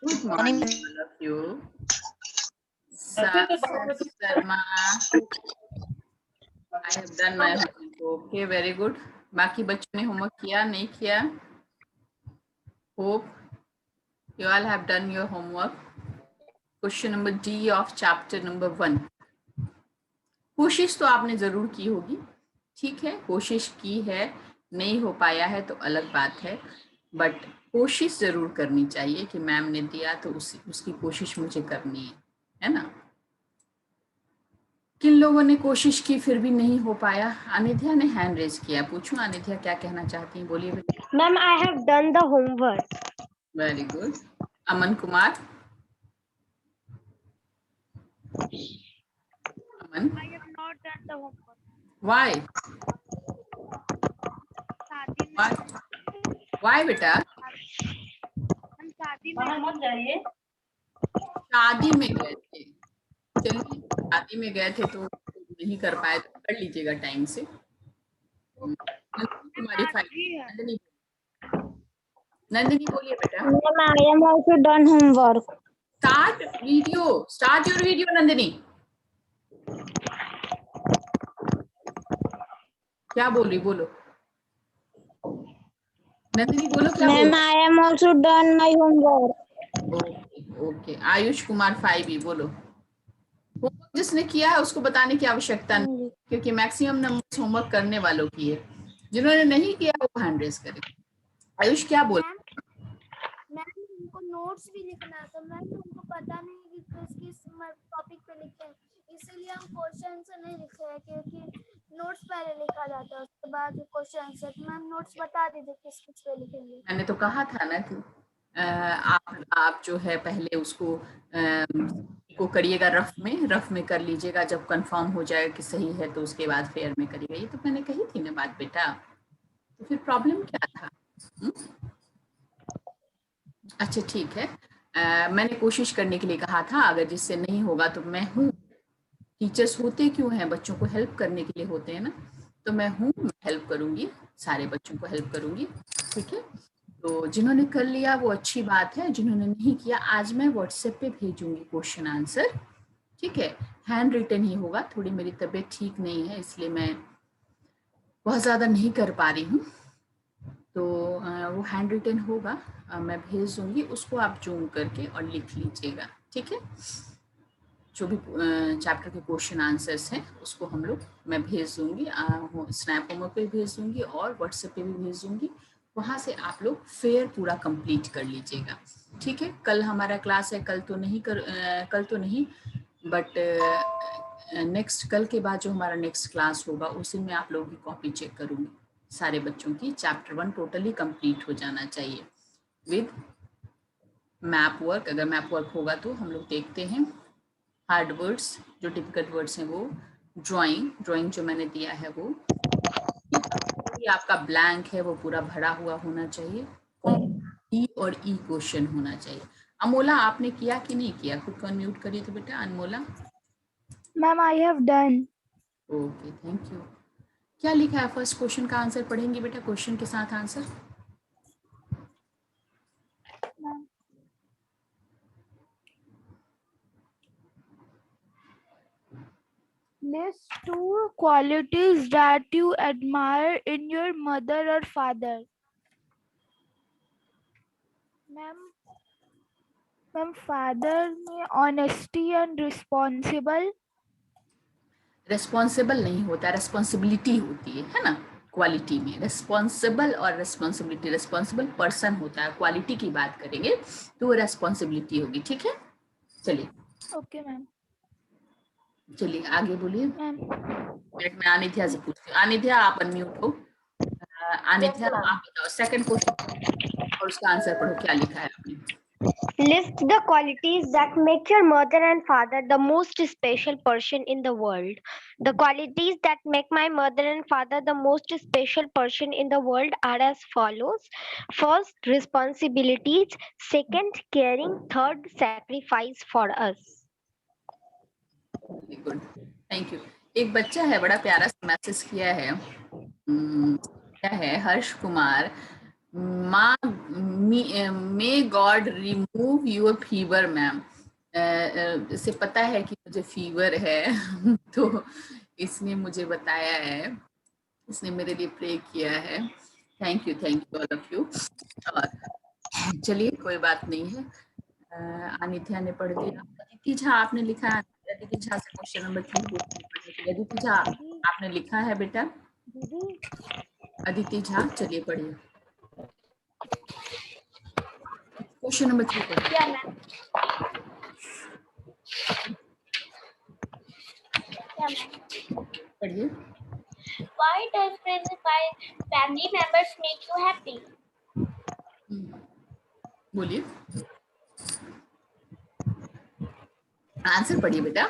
Good morning, all of you. Sharma, I have done my homework. Okay, very good. बाकी बच्चों ने homework किया नहीं किया? Hope you all have done your homework. Question number D of chapter number 1. कोशिश तो आपने जरूर की होगी, ठीक है, कोशिश की है, नहीं हो पाया है तो अलग बात है, बट कोशिश जरूर करनी चाहिए कि मैम ने दिया तो उसकी कोशिश मुझे करनी है ना। किन लोगों ने कोशिश की फिर भी नहीं हो पाया? अनिध्या ने हैंड रेज किया, पूछूं अनिध्या क्या कहना चाहती हैं, बोलिए बेटा। Ma'am I have done the homework. Very good. Aman Kumar, Aman, I have not done the homework. Why why बेटा? शादी में मत जाइए। शादी में गए थे, चलिए शादी में गए थे तो नहीं कर पाए तो कर लीजिएगा टाइम से। तुम्हारी फाइल नंदिनी बोलिए बेटा। Ma'am I am also done homework. Start your video Nandini. क्या बोल रही, बोलो नंदिनी, बोलो क्या बोल। Ma'am I am also done my homework. Okay okay. Ayush Kumar 5E बोलो। होमवर्क जिसने किया है उसको बताने की आवश्यकता नहीं, क्योंकि मैक्सिमम नंबर होमवर्क करने वालों की है। जिन्होंने नहीं किया वो हैंड रेज करे। आयुष क्या बोल। मैम उनको नोट्स भी लिखना था मैम, उनको पता नहीं कि किस टॉपिक पे लिखे हैं, इसीलिए हम क्वेश्चन आंसर नहीं लिखे हैं, क्योंकि नोट्स पहले लिखा जाता है उसके बाद क्वेश्चन आंसर। मैम नोट्स बता दीजिए किस किस पे लिखेंगे। मैंने तो कहा था ना कि आप जो है पहले उसको करिएगा, रफ में कर लीजिएगा, जब कंफर्म हो जाए कि सही है तो उसके बाद फेयर में करिएगा। ये तो मैंने कही थी ना बात बेटा, तो फिर प्रॉब्लम क्या था? अच्छा ठीक है। मैंने कोशिश करने के लिए कहा था, अगर जिससे नहीं होगा तो मैं हूँ। टीचर्स होते क्यों हैं? बच्चों को हेल्प करने के लिए होते हैं ना, तो मैं हूँ, हेल्प करूंगी, सारे बच्चों को हेल्प करूंगी, ठीक है। तो जिन्होंने कर लिया वो अच्छी बात है, जिन्होंने नहीं किया आज मैं व्हाट्सएप पे भेजूंगी क्वेश्चन आंसर, ठीक है। हैंड रिटन ही होगा, थोड़ी मेरी तबीयत ठीक नहीं है इसलिए मैं बहुत ज़्यादा नहीं कर पा रही हूँ, तो वो हैंड रिटन होगा, मैं भेज दूंगी, उसको आप जूम करके और लिख लीजिएगा, ठीक है। जो भी चैप्टर के क्वेश्चन आंसर्स हैं उसको हम लोग मैं भेज दूंगी, स्नैप होमवर्क पे भेज दूंगी और व्हाट्सएप पे भी भेज दूंगी, वहाँ से आप लोग फेयर पूरा कंप्लीट कर लीजिएगा, ठीक है। कल हमारा क्लास है, कल तो नहीं बट नेक्स्ट कल के बाद जो हमारा नेक्स्ट क्लास होगा उसी में आप लोगों की कॉपी चेक करूंगी, सारे बच्चों की चैप्टर 1 टोटली कंप्लीट हो जाना चाहिए विद मैप वर्क। अगर मैप वर्क होगा तो हम लोग देखते हैं हार्ड वर्ड्स, जो डिफिकल्ट वर्ड्स हैं वो, ड्राइंग जो मैंने दिया है वो, आपका ब्लैंक है वो पूरा भरा हुआ होना चाहिए, ई और ई क्वेश्चन होना चाहिए। अमोला आपने किया कि नहीं किया? खुद को अनम्यूट करिए तो बेटा Anmola. Ma'am I have done. Okay thank you. क्या लिखा है? फर्स्ट क्वेश्चन का आंसर पढ़ेंगे बेटा, क्वेश्चन के साथ answer. List 2 qualities that you admire in your mother or father. Ma'am father में ऑनेस्टी एंड रिस्पॉन्सिबल। रेस्पॉन्सिबल नहीं होता, रेस्पॉन्सिबिलिटी होती है ना। क्वालिटी में रेस्पॉन्सिबल और रेस्पॉन्सिबिलिटी, रेस्पॉन्सिबल पर्सन होता है, क्वालिटी की बात करेंगे तो वो रेस्पॉन्सिबिलिटी होगी, ठीक है। चलिए ओके मैम। चलिए आगे बोलिए। मैम मैं अनिध्या से पूछती हूँ। अनिध्या आप अनम्यूट हो। अनिध्या आप बताओ सेकंड क्वेश्चन और उसका आंसर पढ़ो, क्या लिखा है आपने। List the qualities that make your mother and father the most special person in the world. The qualities that make my mother and father the most special person in the world are as follows. First, responsibilities. Second, caring. Third, sacrifice for us. Good thank you. एक बच्चा है बड़ा प्यारा सा message किया है, क्या है, Harsh Kumar, may God remove your fever ma'am. इसे पता है कि मुझे फीवर है तो इसने मुझे बताया है, इसने मेरे लिए प्रे किया है। Thank you all of you. और चलिए कोई बात नहीं है। अनित्या ने पढ़ दिया। अदिति झा आपने लिखा है, अदिति झा से क्वेश्चन नंबर 3 पढ़ने के लिए। अदिति झा आपने लिखा है बेटा? अदिति झा चलिए पढ़िए क्वेश्चन नंबर 3 पढ़िए। क्या मैम? पढ़िए। Why does family members make you happy? बोलिए, आंसर पढ़िए बेटा।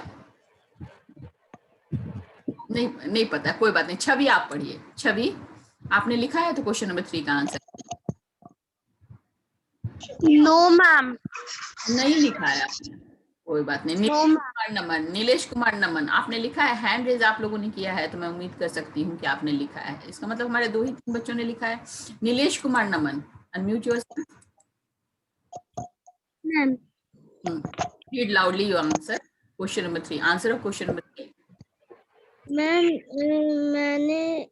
नहीं पता, कोई बात नहीं। छवि आप पढ़िए। छवि आपने लिखा है तो क्वेश्चन नंबर 3 का आंसर। No, ma'am. नहीं लिखा है आपने, कोई बात नहीं। नीलेश कुमार नमन, नीलेश कुमार नमन आपने लिखा है। हैंड रेज आप लोगों ने किया है तो मैं उम्मीद कर सकती हूँ कि आपने लिखा है। इसका मतलब हमारे 2 ही 3 बच्चों ने लिखा है। Nilesh Kumar Naman, unmute yourself. Ma'am. Read loudly your answer. Question number 3, answer of question number 3। Ma'am मैंने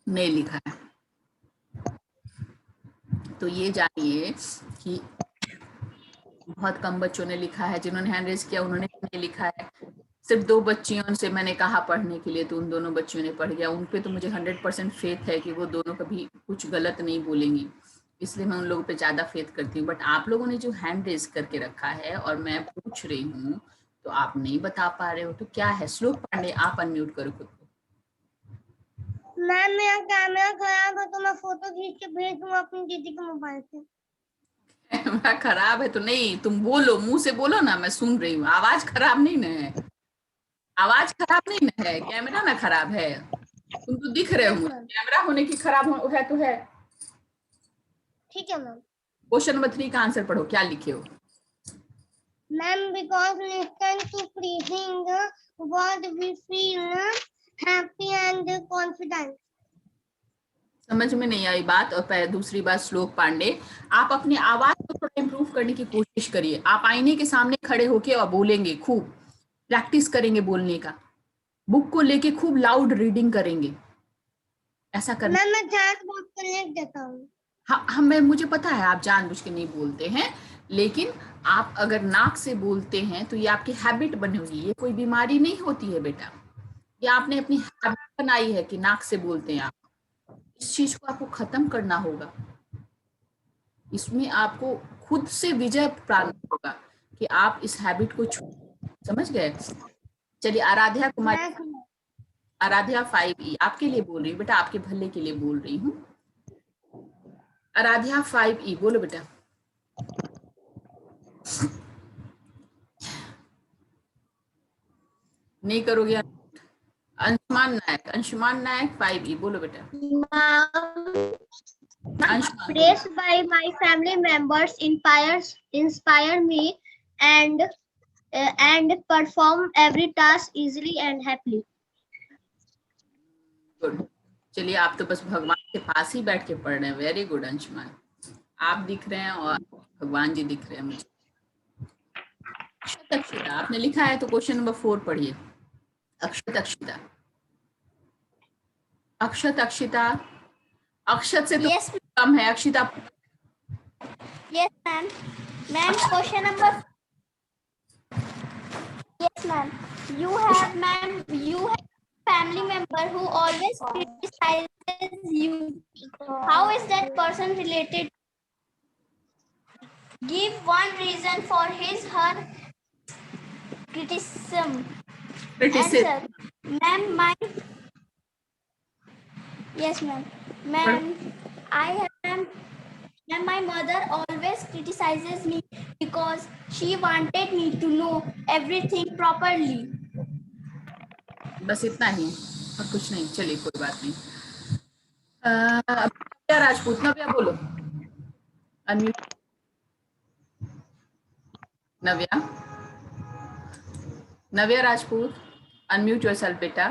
नहीं लिखा है तो ये जानिए कि बहुत कम बच्चों ने लिखा है। जिन्होंने हैंड रेज किया उन्होंने नहीं लिखा है। सिर्फ 2 बच्चियों से मैंने कहा पढ़ने के लिए तो उन दोनों बच्चियों ने पढ़ गया। उन पे तो मुझे 100% फेथ है कि वो दोनों कभी कुछ गलत नहीं बोलेंगी, इसलिए मैं उन लोगों पे ज्यादा फेथ करती हूँ। बट आप लोगों ने जो हैंड रेज करके रखा है और मैं पूछ रही हूँ तो आप नहीं बता पा रहे हो तो क्या है? श्लोक पांडे आप अनम्यूट करो खुद को। मैम मेरा कैमरा खराब है तो मैं फोटो खींच के भेज दूंगा अपनी दीदी के मोबाइल से। कैमरा खराब है तो नहीं, तुम बोलो, मुंह से बोलो ना, मैं सुन रही हूँ। आवाज खराब नहीं ना है, आवाज खराब नहीं ना है, कैमरा ना खराब है। तुम तो दिख रहे हो मुझे, कैमरा होने की खराब है तो है। ठीक है मैम। क्वेश्चन नंबर 3 का आंसर पढ़ो, क्या लिखे हो? Ma'am because listen to pleasing what we feel happy and confident. समझ में नहीं आई बात। और दूसरी बात, श्लोक पांडे आप अपनी आवाज को थोड़ा इम्प्रूव करने की कोशिश करिए। आप आईने के सामने खड़े होके और बोलेंगे, खूब प्रैक्टिस करेंगे बोलने का, बुक को लेके खूब लाउड रीडिंग करेंगे, ऐसा करना। मैम मैं चैट बॉक्स पर लिख देता हूँ। हाँ हमें मुझे पता है आप जानबूझ के नहीं बोलते हैं, लेकिन आप अगर नाक से बोलते हैं तो ये आपकी हैबिट बनी हुई है। ये कोई बीमारी नहीं होती है बेटा, ये आपने अपनी हैबिट बनाई है कि नाक से बोलते हैं आप। इस चीज को आपको खत्म करना होगा। इसमें आपको खुद से विजय प्राप्त होगा कि आप इस हैबिट को समझ गए। चलिए आराध्या कुमारी, आराध्या 5E आपके लिए बोल रही हूँ बेटा, आपके भले के लिए बोल रही हूँ। आराध्या 5E बोलो बेटा। नहीं करोगे? अंशुमान नायक 5E बोलो बेटा। Anshuman Praised by my family members inspire me and perform every task easily and happily. Good. चलिए आप तो बस भगवान के पास ही बैठ के पढ़ रहे हैं। वेरी गुड अंशुमान, आप दिख रहे हैं और भगवान जी दिख रहे हैं मुझे। अक्षत अक्षिता आपने लिखा है तो क्वेश्चन नंबर 4 पढ़िए। अक्षत अक्षिता, अक्षत अक्षिता, अक्षत से तो Yes, कम है Akshita. yes, ma'am. Ma'am, question number. Yes, ma'am. You have family member who always criticizes you. How is that person related? Give one reason for her criticism. Answer. Ma'am, yes, ma'am. Ma'am, my mother always criticizes me because she wanted me to know everything properly. बस इतना ही और कुछ नहीं। चलिए कोई बात नहीं। नव्या राजपूत, नव्या बोलो। अनम्यूट। नव्या, नव्या राजपूत अनम्यूट योरसेल्फ बेटा।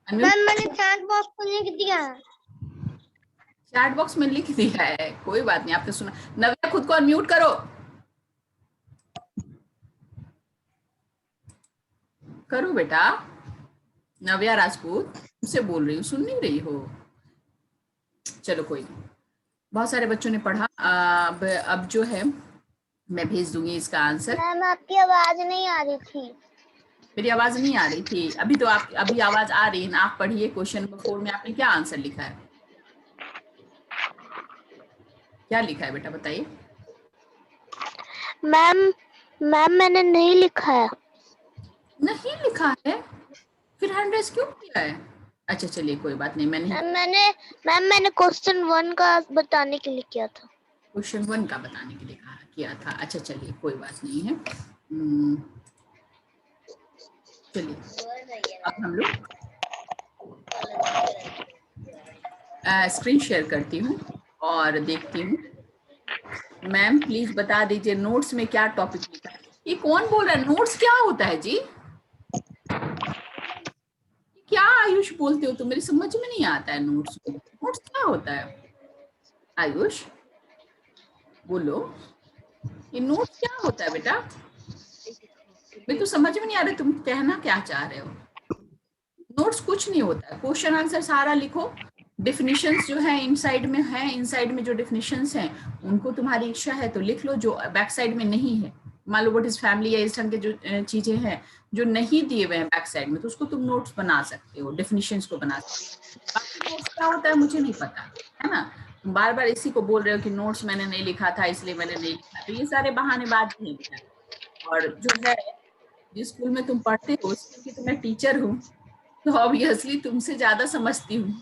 मैम मैंने चैट बॉक्स को लिख दिया। चैट बॉक्स में लिख दिया है, कोई बात नहीं, आपने सुना। नव्या खुद को अनम्यूट करो, करो बेटा। नव्या राजपूत, तुमसे बोल रही हूँ, सुन नहीं रही हो? चलो कोई नहीं, बहुत सारे बच्चों ने पढ़ा। अब जो है मैं भेज दूंगी इसका आंसर। मैम आपकी आवाज नहीं आ रही थी। मेरी आवाज नहीं आ रही थी? अभी तो आप, अभी आवाज आ रही है ना। आप पढ़िए क्वेश्चन नंबर 4 में आपने क्या आंसर लिखा है? क्या लिखा है बेटा, बताइए। मैम मैम मैंने नहीं लिखा है। नहीं लिखा है? फिर हैंड रेस क्यों किया है? अच्छा चलिए कोई बात नहीं, मैंने क्वेश्चन 1 का बताने के लिए किया था। क्वेश्चन 1 का बताने के लिए कहा किया था। अच्छा चलिए कोई बात नहीं है। चलिए अब हम लोग स्क्रीन शेयर करती हूँ और देखती हूँ। मैम प्लीज बता दीजिए नोट्स में क्या टॉपिक लिखा है। ये कौन बोल रहा है? नोट्स क्या होता है जी? क्या आयुष बोलते हो तुम? मेरी समझ में नहीं आता है। नोट्स, नोट्स क्या होता है? आयुष बोलो, ये नोट्स क्या होता है बेटा? मैं तो समझ में नहीं आ रहा तुम कहना क्या चाह रहे हो। नोट्स कुछ नहीं होता है, क्वेश्चन आंसर सारा लिखो। डिफिनीशंस जो है इनसाइड में है, इनसाइड में जो डिफिनीशंस हैं उनको तुम्हारी इच्छा है तो लिख लो, जो बैक साइड में नहीं है। मान लो व्हाट इज फैमिली या इस ढंग के जो चीजें हैं जो नहीं दिए हुए हैं बैक साइड में, तो उसको तुम नोट्स बना सकते हो, डिफिनीशंस को बना सकते हो। बाकी नोट्स क्या होता है मुझे नहीं पता, है ना। तुम बार बार इसी को बोल रहे हो कि नोट्स मैंने नहीं लिखा था इसलिए मैंने नहीं लिखा, तो ये सारे बहानेबाजी हैं बेटा। और जो है, जिस स्कूल में तुम पढ़ते हो उस स्कूल की तो मैं टीचर हूँ, तो ऑब्वियसली तुमसे ज्यादा समझती हूँ।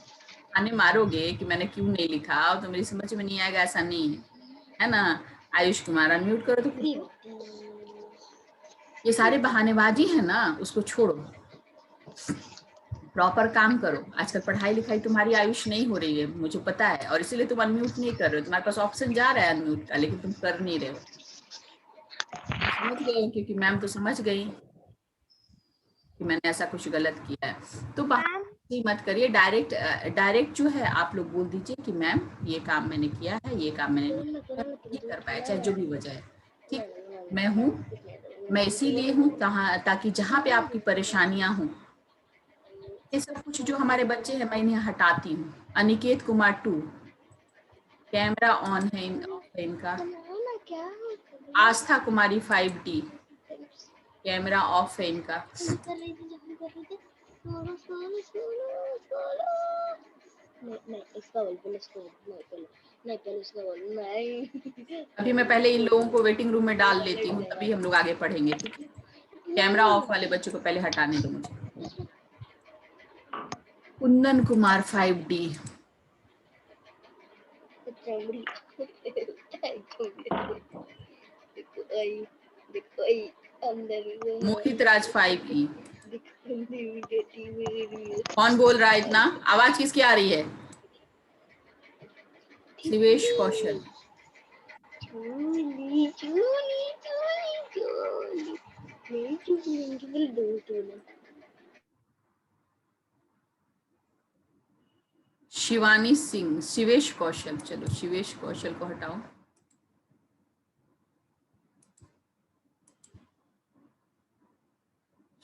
आने मारोगे कि मैंने क्यों नहीं लिखा और तो मेरी समझ में नहीं आएगा, ऐसा नहीं है ना। आयुष कुमार अनम्यूट करो तो खुद को। ये सारे बहानेबाजी है ना, उसको छोड़ो, प्रॉपर काम करो। आजकल पढ़ाई लिखाई तुम्हारी आयुष नहीं हो रही है, मुझे पता है, और इसीलिए तुम अनम्यूट नहीं कर रहे हो। तुम्हारे पास ऑप्शन जा रहा है अनम्यूट का, लेकिन तुम कर नहीं रहे हो। समझ गए हो? क्योंकि मैम तो समझ गई कि मैंने ऐसा कुछ गलत किया है। तो बहाने मत करिए, डायरेक्ट डायरेक्ट जो है आप लोग बोल दीजिए कि मैम ये काम मैंने किया है, ये काम मैंने नहीं कर पाया, चाहे जो भी वजह है। ठीक, मैं हूँ, मैं इसीलिए हूँ ताकि जहाँ पे आपकी परेशानियां हों, ये सब कुछ जो हमारे बच्चे हैं मैं इन्हें हटाती हूँ। अनिकेत कुमार 2, कैमरा ऑन है ऑफ है इनका। आस्था कुमारी 5D, कैमरा ऑफ है इनका। अभी मैं पहले इन लोगों को वेटिंग रूम में डाल लेती हूँ, तभी हम लोग आगे पढ़ेंगे। ठीक है, कैमरा ऑफ वाले बच्चों को पहले हटाने दो मुझे। कुंदन कुमार 5D, मोहित राज 5E। कौन बोल रहा है इतना? आवाज किसकी आ रही है? शिवेश कौशल, शिवानी सिंह, शिवेश कौशल। चलो शिवेश कौशल को हटाओ।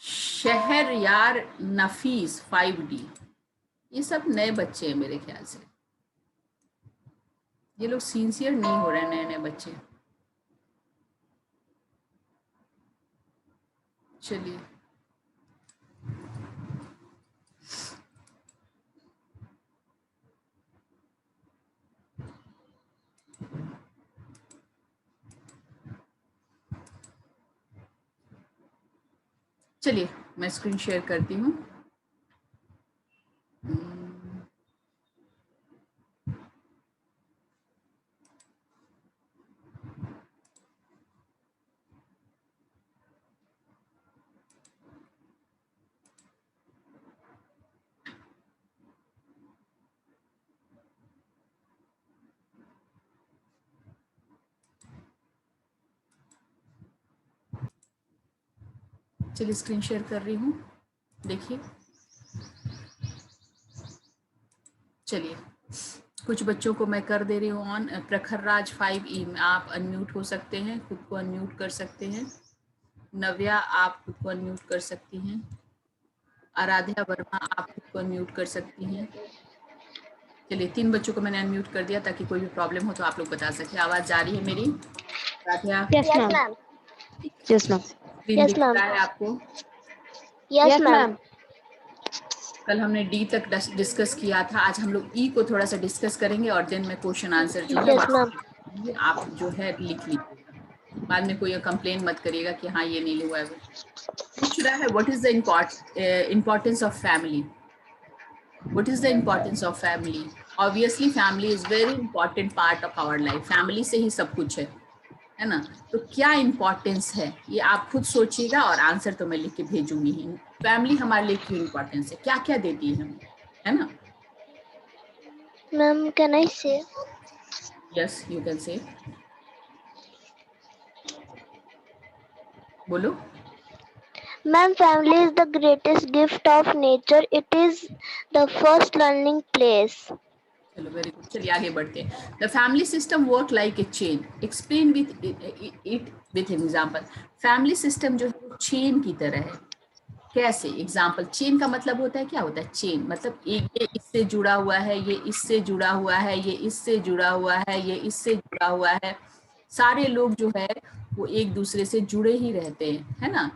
शहरयार नफीस 5D, ये सब नए बच्चे हैं मेरे ख्याल से। ये लोग सिंसियर नहीं हो रहे, नए नए बच्चे। चलिए चलिए मैं स्क्रीन शेयर करती हूँ। चलिए स्क्रीन शेयर कर रही हूँ, देखिए। चलिए कुछ बच्चों को मैं कर दे रही हूँ ऑन। प्रखर राज 5E में आप अनम्यूट हो सकते हैं, खुद को अनम्यूट कर सकते हैं। नव्या आप खुद को अनम्यूट कर सकती हैं। आराध्या वर्मा आप खुद को अनम्यूट कर सकती हैं। चलिए 3 बच्चों को मैंने अनम्यूट कर दिया ताकि कोई भी प्रॉब्लम हो तो आप लोग बता सकें। आवाज जा रही है मेरी? Aaradhya? Yes, ma'am. Yes, ma'am. Screen Yes, दिख ma'am. रहा है आपको? Yes, ma'am. कल हमने डी तक डिस्कस किया था, आज हम लोग ई को थोड़ा सा डिस्कस करेंगे और दिन में क्वेश्चन आंसर जो है Yes, ma'am. आप जो है लिख लीजिएगा। बाद में कोई कंप्लेन मत करिएगा कि हाँ ये नहीं हुआ है। पूछ रहा है what is the importance of family. What is the importance of family? Obviously family is very important part of our life. Family से ही सब कुछ है ना? तो क्या इम्पोर्टेंस है ये आप खुद सोचिएगा और आंसर तो मैं लिख के भेजूंगी ही। फैमिली हमारे लिए क्यों इम्पोर्टेंस है, क्या क्या देती है हमें, है ना? Ma'am, can I say? Yes you can say. बोलो। Ma'am, family is the greatest gift of nature. It is the first learning place. चलो वेरी गुड, चलिए आगे बढ़ते हैं। The family system work like a chain. Explain with it with example. Family system जो है वो chain की तरह है। कैसे? एग्जाम्पल। चेन का मतलब होता है, क्या होता है चेन? मतलब एक ये इससे जुड़ा हुआ है, ये इससे जुड़ा हुआ है, ये इससे जुड़ा हुआ है, ये इससे जुड़ा हुआ है। सारे लोग जो है वो एक दूसरे से जुड़े ही रहते हैं, है ना?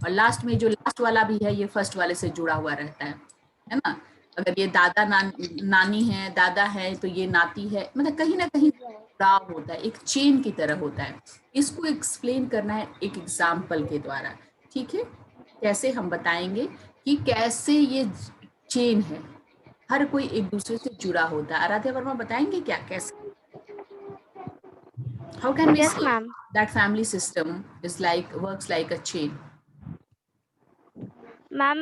और लास्ट में जो लास्ट वाला भी है ये फर्स्ट वाले से जुड़ा हुआ रहता है ना? अगर ये दादा नानी है, दादा है, तो ये नाती है, मतलब कहीं ना कहीं जुड़ाव होता है, एक चेन की तरह होता है। इसको एक्सप्लेन करना है एक एग्जाम्पल के द्वारा, ठीक है? कैसे हम बताएंगे कि कैसे ये चेन है, हर कोई एक दूसरे से जुड़ा होता है। आराध्या वर्मा बताएंगे क्या कैसे? हाउ कैन वी Yes, से ma'am. That family system is like works like a chain? Ma'am,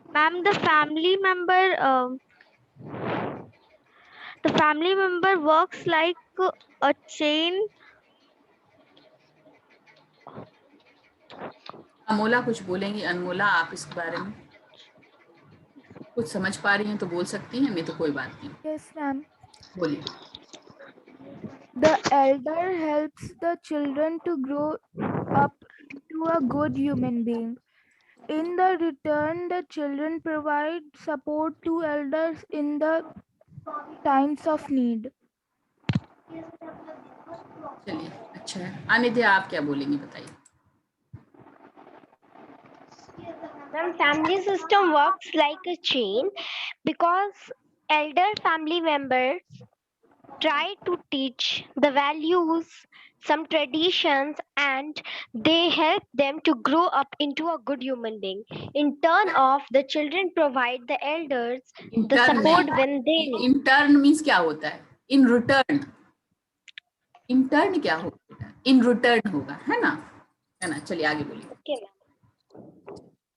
ma'am, the family member works like a chain. Amola कुछ बोलेंगी? अनमोला आप इस बारे में कुछ समझ पा रही हैं तो बोल सकती हैं, नहीं तो कोई बात नहीं। Yes, ma'am. बोलिए। The elder helps the children to grow up into a good human being. In the return, the children provide support to elders in the times of need. चलिए अच्छा है। अनिध्या आप क्या बोलेंगी बताइए। Ma'am, family system works like a chain because elder family members try to teach the values, some traditions, and they help them to grow up into a good human being. In turn of the children provide the elders the intern support नहीं, when they need. Intern means क्या होता है? In return. Intern क्या होगा? In return होगा, है ना? है ना? चलिए आगे बोलिए। Okay, ma'am.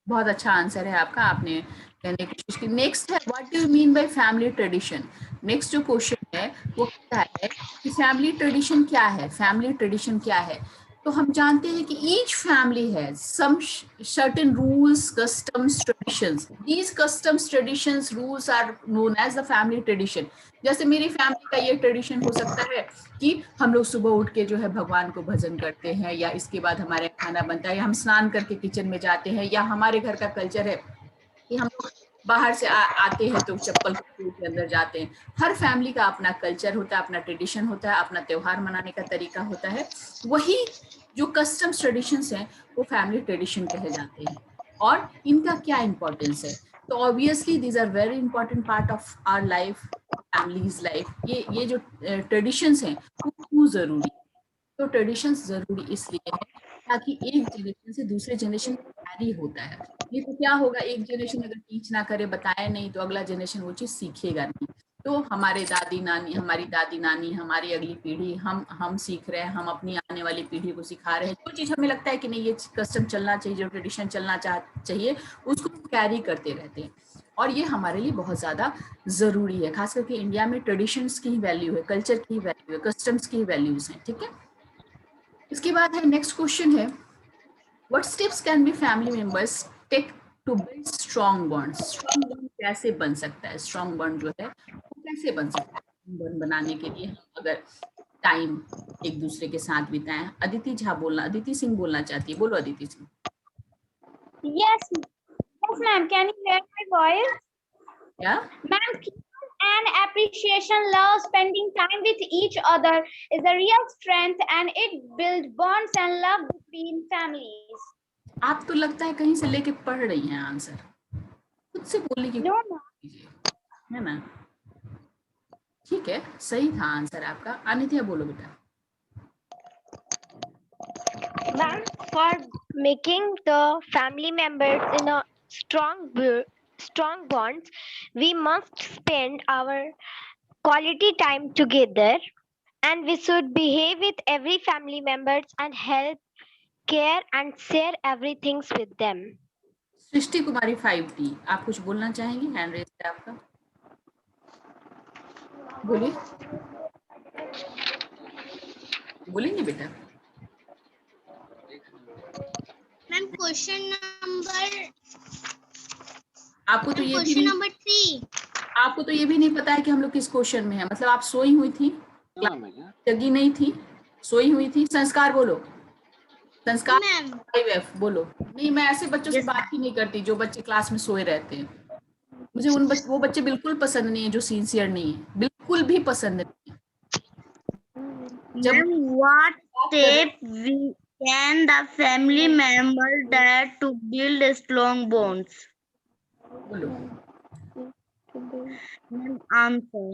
बहुत अच्छा आंसर है आपका, आपने कहने की कोशिश की। नेक्स्ट है what do you mean by family tradition. Next जो क्वेश्चन है वो क्या है कि फैमिली ट्रेडिशन क्या है? फैमिली ट्रेडिशन क्या है? तो हम जानते हैं कि ईच फैमिली है some certain rules, customs, traditions. These customs, traditions, rules are known as the family tradition. जैसे मेरी फैमिली का ये ट्रेडिशन हो सकता है कि हम लोग सुबह उठ के जो है भगवान को भजन करते हैं, या इसके बाद हमारे खाना बनता है, या हम स्नान करके किचन में जाते हैं, या हमारे घर का कल्चर है कि हम लोग बाहर से आते हैं तो चप्पल के अंदर जाते हैं। हर फैमिली का अपना कल्चर होता है, अपना ट्रेडिशन होता है, अपना त्योहार मनाने का तरीका होता है। वही जो कस्टम्स ट्रेडिशंस हैं वो फैमिली ट्रेडिशन कहे जाते हैं। और इनका क्या इंपॉर्टेंस है? तो obviously these are very important part of our life, family's life. ये जो ट्रेडिशंस हैं वो क्यों जरूरी? तो ट्रेडिशंस जरूरी इसलिए है ताकि एक जनरेशन से दूसरे जनरेशन कैरी होता है। नहीं तो क्या होगा, एक जनरेशन अगर टीच ना करे, बताए नहीं, तो अगला जनरेशन वो चीज सीखेगा नहीं। तो हमारी दादी नानी, हमारी अगली पीढ़ी, हम सीख रहे हैं, हम अपनी आने वाली पीढ़ी को सिखा रहे हैं। जो चीज हमें लगता है कि नहीं ये कस्टम चलना चाहिए, जो ट्रेडिशन चलना चाहिए, उसको कैरी करते रहते हैं। और ये हमारे लिए बहुत ज्यादा जरूरी है, खास करके इंडिया में ट्रेडिशंस की ही वैल्यू है, कल्चर की ही वैल्यू है, कस्टम्स की ही वैल्यूज है, ठीक है? इसके बाद है नेक्स्ट क्वेश्चन है what steps can be family members take to build strong bond. Strong bond कैसे बन सकता है, स्ट्रॉन्ग बॉन्ड जो है वो कैसे बन सकता है? बॉन्ड बनाने के लिए हम अगर टाइम एक दूसरे के साथ बिताएं। अदिति झा बोलना, अदिति सिंह बोलना चाहती है, बोलो Aditi Singh. Yes, yes, ma'am. Can you hear my voice? क्या? Ma'am, care and appreciation, love, spending time with each other is a real strength, and it builds bonds and love between families. आप तो लगता है कहीं से लेके पढ़ रही हैं आंसर, खुद से बोलने की No, कोशिश ma'am. कीजिए, है ना? ठीक है, सही था आंसर आपका। अनित्या बोलो बेटा। Ma'am, for making the family members in a strong bonds, we must spend our quality time together, and we should behave with every family members and help, care, and share everything with them. Srishti Kumari 5D, आप कुछ बोलना चाहेंगे? Hand raise है आपका, बोलिए, बोलेंगे बेटा। Ma'am, question number. आपको तो ये भी नहीं, number 3. आपको तो ये भी नहीं पता है कि हम लोग किस क्वेश्चन में है। मतलब आप सोई हुई थी, जगी नहीं थी, सोई हुई थी। संस्कार बोलो, संस्कार। Ma'am. 5F बोलो। नहीं, मैं ऐसे बच्चों से बात ही नहीं करती जो बच्चे क्लास में सोए रहते हैं। मुझे वो बच्चे बिल्कुल पसंद नहीं है जो सिंसियर नहीं है, बिल्कुल भी पसंद नहीं है। Ma'am, what step can the family member take to build strong bonds? बोलो, Ma'am, answer.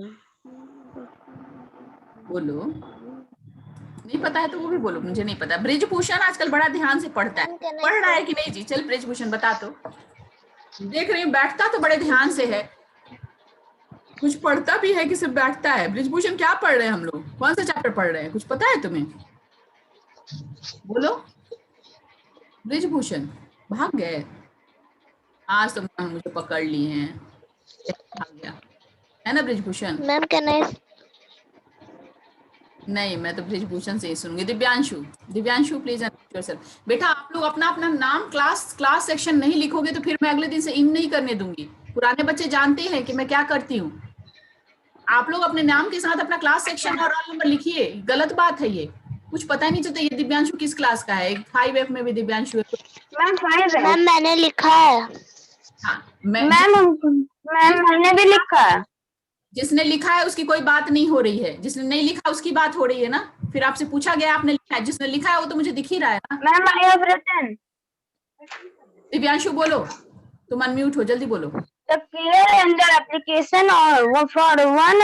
बोलो। नहीं पता है तो वो भी बोलो, मुझे नहीं पता। ब्रिजभूषण आजकल बड़ा ध्यान से पढ़ता है, पढ़ रहा है कि नहीं जी? चल ब्रिजभूषण बता, तो देख रही हूँ बैठता तो बड़े ध्यान से है, कुछ पढ़ता भी है कि सिर्फ बैठता है। ब्रिजभूषण क्या पढ़ रहे हैं हम लोग, कौन सा चैप्टर पढ़ रहे हैं, कुछ पता है तुम्हें? बोलो। ब्रिजभूषण भाग गए आज, तो मैम मुझे पकड़ लिए हैं, भाग गया है ना ब्रिजभूषण? Ma'am, can I? नहीं, मैं तो ब्रिजभूषण से ही सुनूंगी। Divyanshu, Divyanshu please unmute yourself. बेटा आप लोग अपना अपना नाम क्लास सेक्शन नहीं लिखोगे तो फिर मैं अगले दिन से इन नहीं करने दूंगी। पुराने बच्चे जानते हैं कि मैं क्या करती हूँ। आप लोग अपने नाम के साथ अपना क्लास सेक्शन और रोल नंबर लिखिए, गलत बात है ये, कुछ पता ही नहीं चलता। ये दिव्यांशु किस क्लास का है? 5F में भी दिव्यांशु है। मैम मैंने लिखा है। हाँ, मैम मैंने भी लिखा है। जिसने लिखा है उसकी कोई बात नहीं हो रही है, जिसने नहीं लिखा उसकी बात हो रही है ना। फिर आपसे पूछा गया आपने लिखा है, जिसने लिखा है वो तो मुझे दिख ही रहा है ना। Ma'am I have written. Divyanshu बोलो, तुम अनम्यूट हो, जल्दी बोलो। The care and the application for one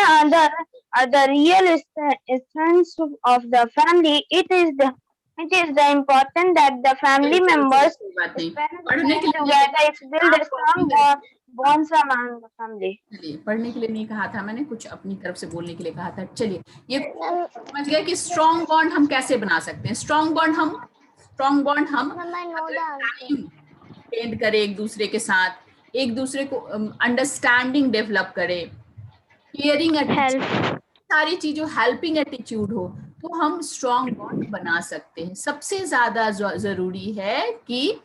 other real essence of the family. It is the important that the family members पढ़ने के लिए together build a strong bonds among the family. चलिए, पढ़ने के लिए नहीं कहा था मैंने, कुछ अपनी तरफ से बोलने के लिए कहा था। चलिए, ये समझ गए कि स्ट्रॉन्ग बॉन्ड हम कैसे बना सकते हैं। स्ट्रॉन्ग बॉन्ड हम टाइम स्पेंड करें एक दूसरे के साथ, एक दूसरे को अंडरस्टैंडिंग डेवलप करें, केयरिंग एटीट्यूड, सारी चीजों हेल्पिंग एटीट्यूड हो, तो हम स्ट्रॉन्ग बॉन्ड बना सकते हैं। सबसे ज्यादा जरूरी है कि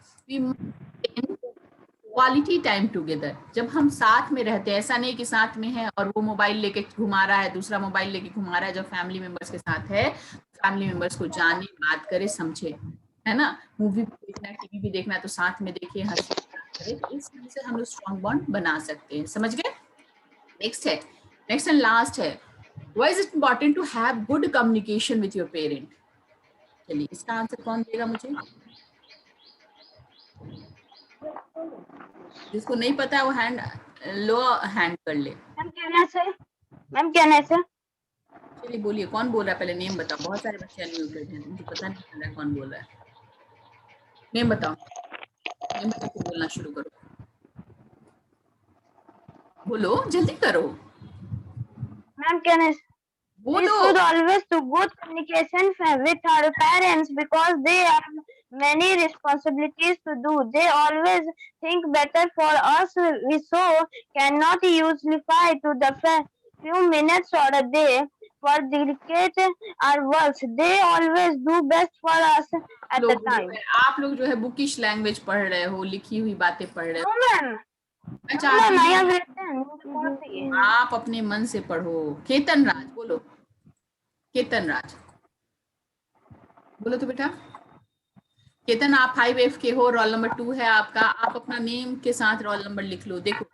क्वालिटी टाइम टुगेदर। जब हम साथ में रहते हैं, ऐसा नहीं कि साथ में है और वो मोबाइल लेके घुमा रहा है, दूसरा मोबाइल लेके घुमा रहा है। जब फैमिली मेंबर्स के साथ है, फैमिली मेंबर्स को जाने, बात करे, समझे, है ना। मूवी भी देखना है, टीवी भी देखना है तो साथ में देखिए, हंसी करे, इस तरह से हम लोग स्ट्रॉन्ग बॉन्ड बना सकते हैं। समझ गए? नेक्स्ट एंड लास्ट है, why is it important to have good communication with your parent. चलिए, इसका आंसर कौन देगा मुझे? जिसको नहीं पता है वो हैंड लो हैंड कर ले। मैम कहना से चलिए बोलिए, कौन बोल रहा है? पहले नेम बताओ। बहुत सारे बच्चे अनम्यूटेड हैं, मुझे पता नहीं चल रहा है कौन बोल रहा है। नेम बताओ, नेम बता के बोलना शुरू करो, बोलो, जल्दी करो। मैम कहना बोलो। We should always do good communication with our parents because they have many responsibilities to do. They always think better for us. We so cannot usually fight to the few minutes or a day for decades or worse. They always do best for us at the time. आप लोग जो है bookish language पढ़ रहे हो, लिखी हुई बातें पढ़ रहे हो। Ma'am, मैं चाहती I हूँ understand. आप अपने मन से पढ़ो। केतन राज बोलो, केतन राज बोलो तो बेटा। केतन आप 5F के हो, रोल नंबर 2 है आपका। आप अपना नेम के साथ रोल नंबर लिख लो। देखो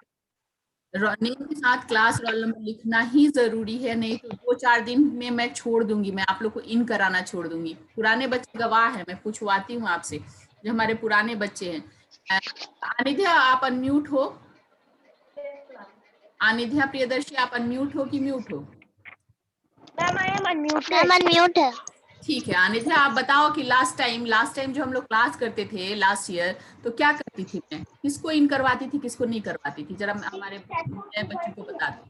नेम के साथ क्लास रोल नंबर लिखना ही जरूरी है, नहीं तो 2-4 दिन में मैं छोड़ दूंगी, मैं आप लोग को इन कराना छोड़ दूंगी। पुराने बच्चे गवाह है, मैं पूछवाती हूँ आपसे, जो हमारे पुराने बच्चे हैं। अनिध्या आप अनम्यूट हो? अनिध्या प्रियदर्शी आप अनम्यूट हो कि म्यूट हो? Ma'am, I am unmuted. Ma'am, unmute है. ठीक है अनिध्या, आप बताओ कि लास्ट टाइम जो हम लोग क्लास करते थे लास्ट ईयर, तो क्या करती थी मैं? किसको इन करवाती थी, किसको नहीं करवाती थी? जरा हमारे नए बच्चों को बता दो।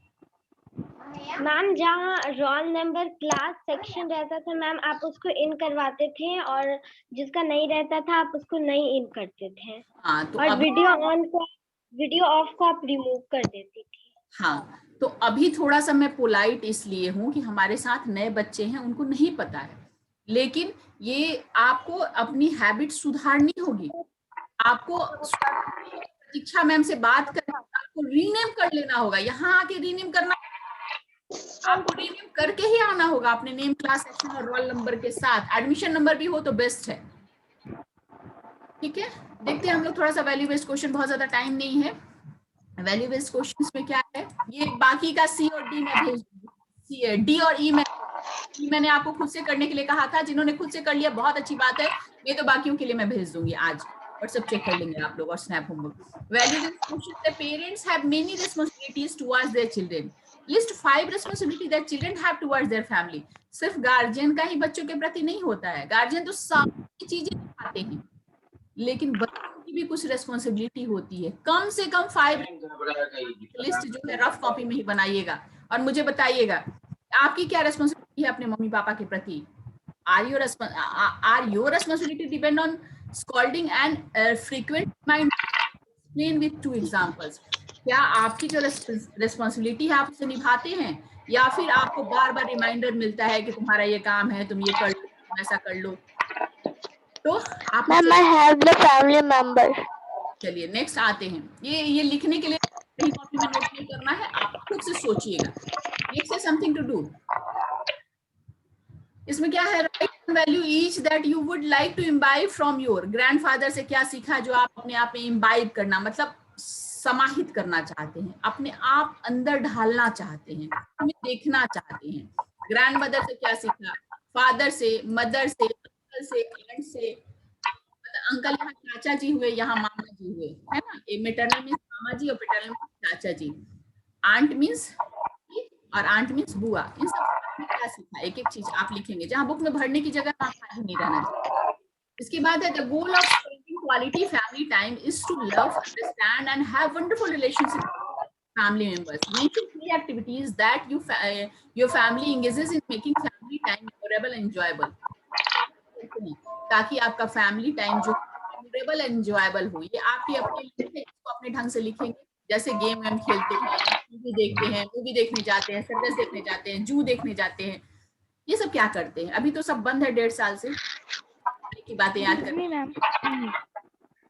मैम जहाँ रोल नंबर क्लास सेक्शन रहता था मैम, आप उसको इन करवाते थे, और जिसका नहीं रहता था आप उसको नहीं इन करते थे। हाँ तो और वीडियो ऑफ को आप रिमूव कर देती थी। हाँ तो अभी थोड़ा सा मैं पोलाइट इसलिए हूँ कि हमारे साथ नए बच्चे हैं, उनको नहीं पता है, लेकिन ये आपको अपनी हैबिट सुधारनी होगी। आपको प्रतीक्षा मैम से बात करके आपको रीनेम कर लेना होगा। यहाँ आके रीनेम करना, आपको रीनेम करके ही आना होगा अपने नेम, क्लास सेक्शन और रोल नंबर के साथ। एडमिशन नंबर भी हो तो बेस्ट है। ठीक है, देखते हैं हम लोग थोड़ा सा वैल्यू बेस्ड क्वेश्चन, बहुत ज्यादा टाइम नहीं है। वैल्यू बेस्ड क्वेश्चंस में क्या है, ये बाकी का सी और डी में भेज दूंगी। डी और ई में मैंने आपको खुद से करने के लिए कहा था, जिन्होंने खुद से कर लिया बहुत अच्छी बात है, ये तो बाकियों के लिए मैं भेज दूंगी आज, और सब चेक कर लेंगे आप लोग, और snap homework. Value based question, the parents have many responsibilities towards their children, list 5 responsibility that children have towards their family. सिर्फ गार्जियन का ही बच्चों के प्रति नहीं होता है, गार्जियन तो सारी चीजें निभाते हैं, लेकिन बच्चों की भी कुछ रिस्पांसिबिलिटी होती है। कम से कम 5 लिस्ट जो है रफ कॉपी में ही बनाइएगा, और मुझे बताइएगा आपकी क्या रिस्पांसिबिलिटी है अपने मम्मी पापा के प्रति। Are your responsibility depend on scolding and frequent reminder? Explain with 2 examples. क्या आपकी जो रिस्पांसिबिलिटी है आप उसे निभाते हैं, या फिर आपको बार बार रिमाइंडर मिलता है कि तुम्हारा ये काम है, तुम ये कर लो, तुम ऐसा कर लो? तो आप फैमिली मेंबर। चलिए नेक्स्ट आते हैं। ये लिखने के लिए कहीं कॉपी में नोट नहीं करना है, आप खुद से सोचिएगा। Next is something to do. इसमें क्या है, right value each that you would like to imbibe from your grandfather. से क्या सीखा जो आप अपने आप में इम्बाइब करना, मतलब समाहित करना चाहते हैं, अपने आप अंदर ढालना चाहते हैं, हमें देखना चाहते हैं। ग्रैंड मदर से क्या सीखा, फादर से, मदर से, अंकल से, आंट से। अंकल यहाँ चाचा जी हुए, यहाँ मामा जी हुए, है ना। मेटरनल मीन्स मामा जी और पैटर्नल मीन्स चाचा जी। आंट मीन्स और आंट मीन्स बुआ। इन सब से क्या सीखा, एक एक चीज आप लिखेंगे, जहां बुक में भरने की जगह वहां खाली नहीं रहना चाहिए। इसके बाद है the goal of spending quality family time is to love, understand and have wonderful relationship family members. Mention 3 activities that your family engages in making family time memorable and enjoyable. ताकि आपका फैमिली टाइम जो memorable and enjoyable हो। ये आपकी अपनी list है, इसको अपने ढंग से लिखेंगे। जैसे गेम वेम खेलते हैं, टीवी देखते हैं, मूवी देखने जाते हैं, सर्कस देखने जाते हैं, जू देखने जाते हैं, ये सब क्या करते हैं? अभी तो सब बंद है 1.5 साल से, की बातें याद करते।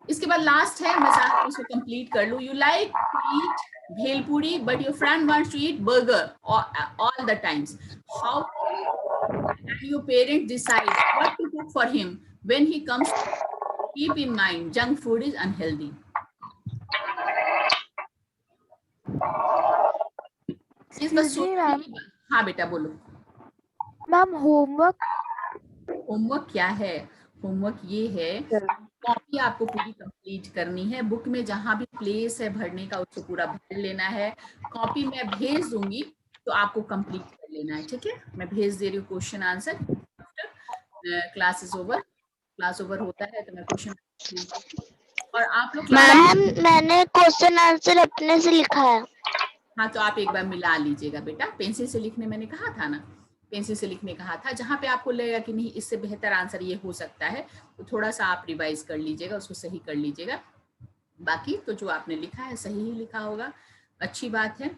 इसके बाद लास्ट है, मैं चाहती हूँ इसको कंप्लीट कर लूँ। You like to eat bhelpuri but your friend wants to eat burger all the times. How can your parent decide what to cook for him when he comes? Keep in mind, junk food is unhealthy. हाँ बेटा बोलो। Ma'am homework क्या है? Homework ये है, copy आपको पूरी complete करनी है। बुक में जहां भी प्लेस है भरने का उसको पूरा भर लेना है। कॉपी मैं भेज दूंगी तो आपको कंप्लीट कर लेना है, ठीक है। मैं भेज दे रही हूँ question answer after class is over. Class over होता है तो मैं क्वेश्चन, और आप लोग मैम मैंने क्वेश्चन आंसर अपने से लिखा है। हाँ तो आप एक बार मिला लीजिएगा बेटा, पेंसिल से लिखने मैंने कहा था ना, पेंसिल से लिखने कहा था। जहां पे आपको लगेगा कि नहीं इससे बेहतर आंसर ये हो सकता है तो थोड़ा सा आप रिवाइज कर लीजिएगा, उसको सही कर लीजिएगा। बाकी तो जो आपने लिखा है सही ही लिखा होगा, अच्छी बात है।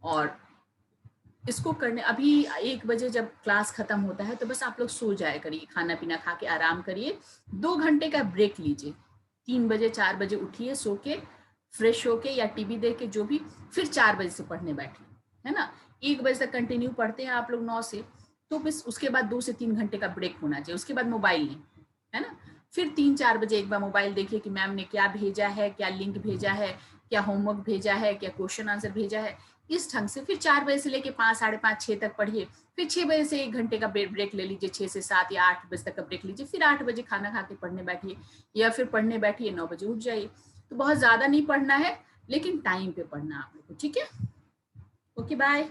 और इसको करने, अभी 1 बजे जब क्लास खत्म होता है तो बस आप लोग सो जाया करिए, खाना पीना खा के आराम करिए, 2 घंटे का ब्रेक लीजिए, 3 बजे 4 बजे उठिए सो के, फ्रेश होके या टीवी देख के जो भी, फिर 4 बजे से पढ़ने बैठिए, है ना। 1 बजे तक कंटिन्यू पढ़ते हैं आप लोग 9 से, तो बस उसके बाद 2 से 3 घंटे का ब्रेक होना चाहिए, उसके बाद मोबाइल नहीं, है ना। फिर 3-4 बजे एक बार मोबाइल देखिए कि मैम ने क्या भेजा है, क्या लिंक भेजा है, क्या होमवर्क भेजा है, क्या क्वेश्चन आंसर भेजा है, इस ढंग से। फिर 4 बजे से लेके 5, 5:30, 6 तक पढ़िए, फिर 6 बजे से 1 घंटे का ब्रेक ले लीजिए, 6 से 7 या 8 बजे तक का ब्रेक लीजिए, फिर 8 बजे खाना खा के पढ़ने बैठिए, या फिर पढ़ने बैठिए 9 बजे उठ जाइए। तो बहुत ज्यादा नहीं पढ़ना है, लेकिन टाइम पे पढ़ना आप लोग को, ठीक है। Okay bye.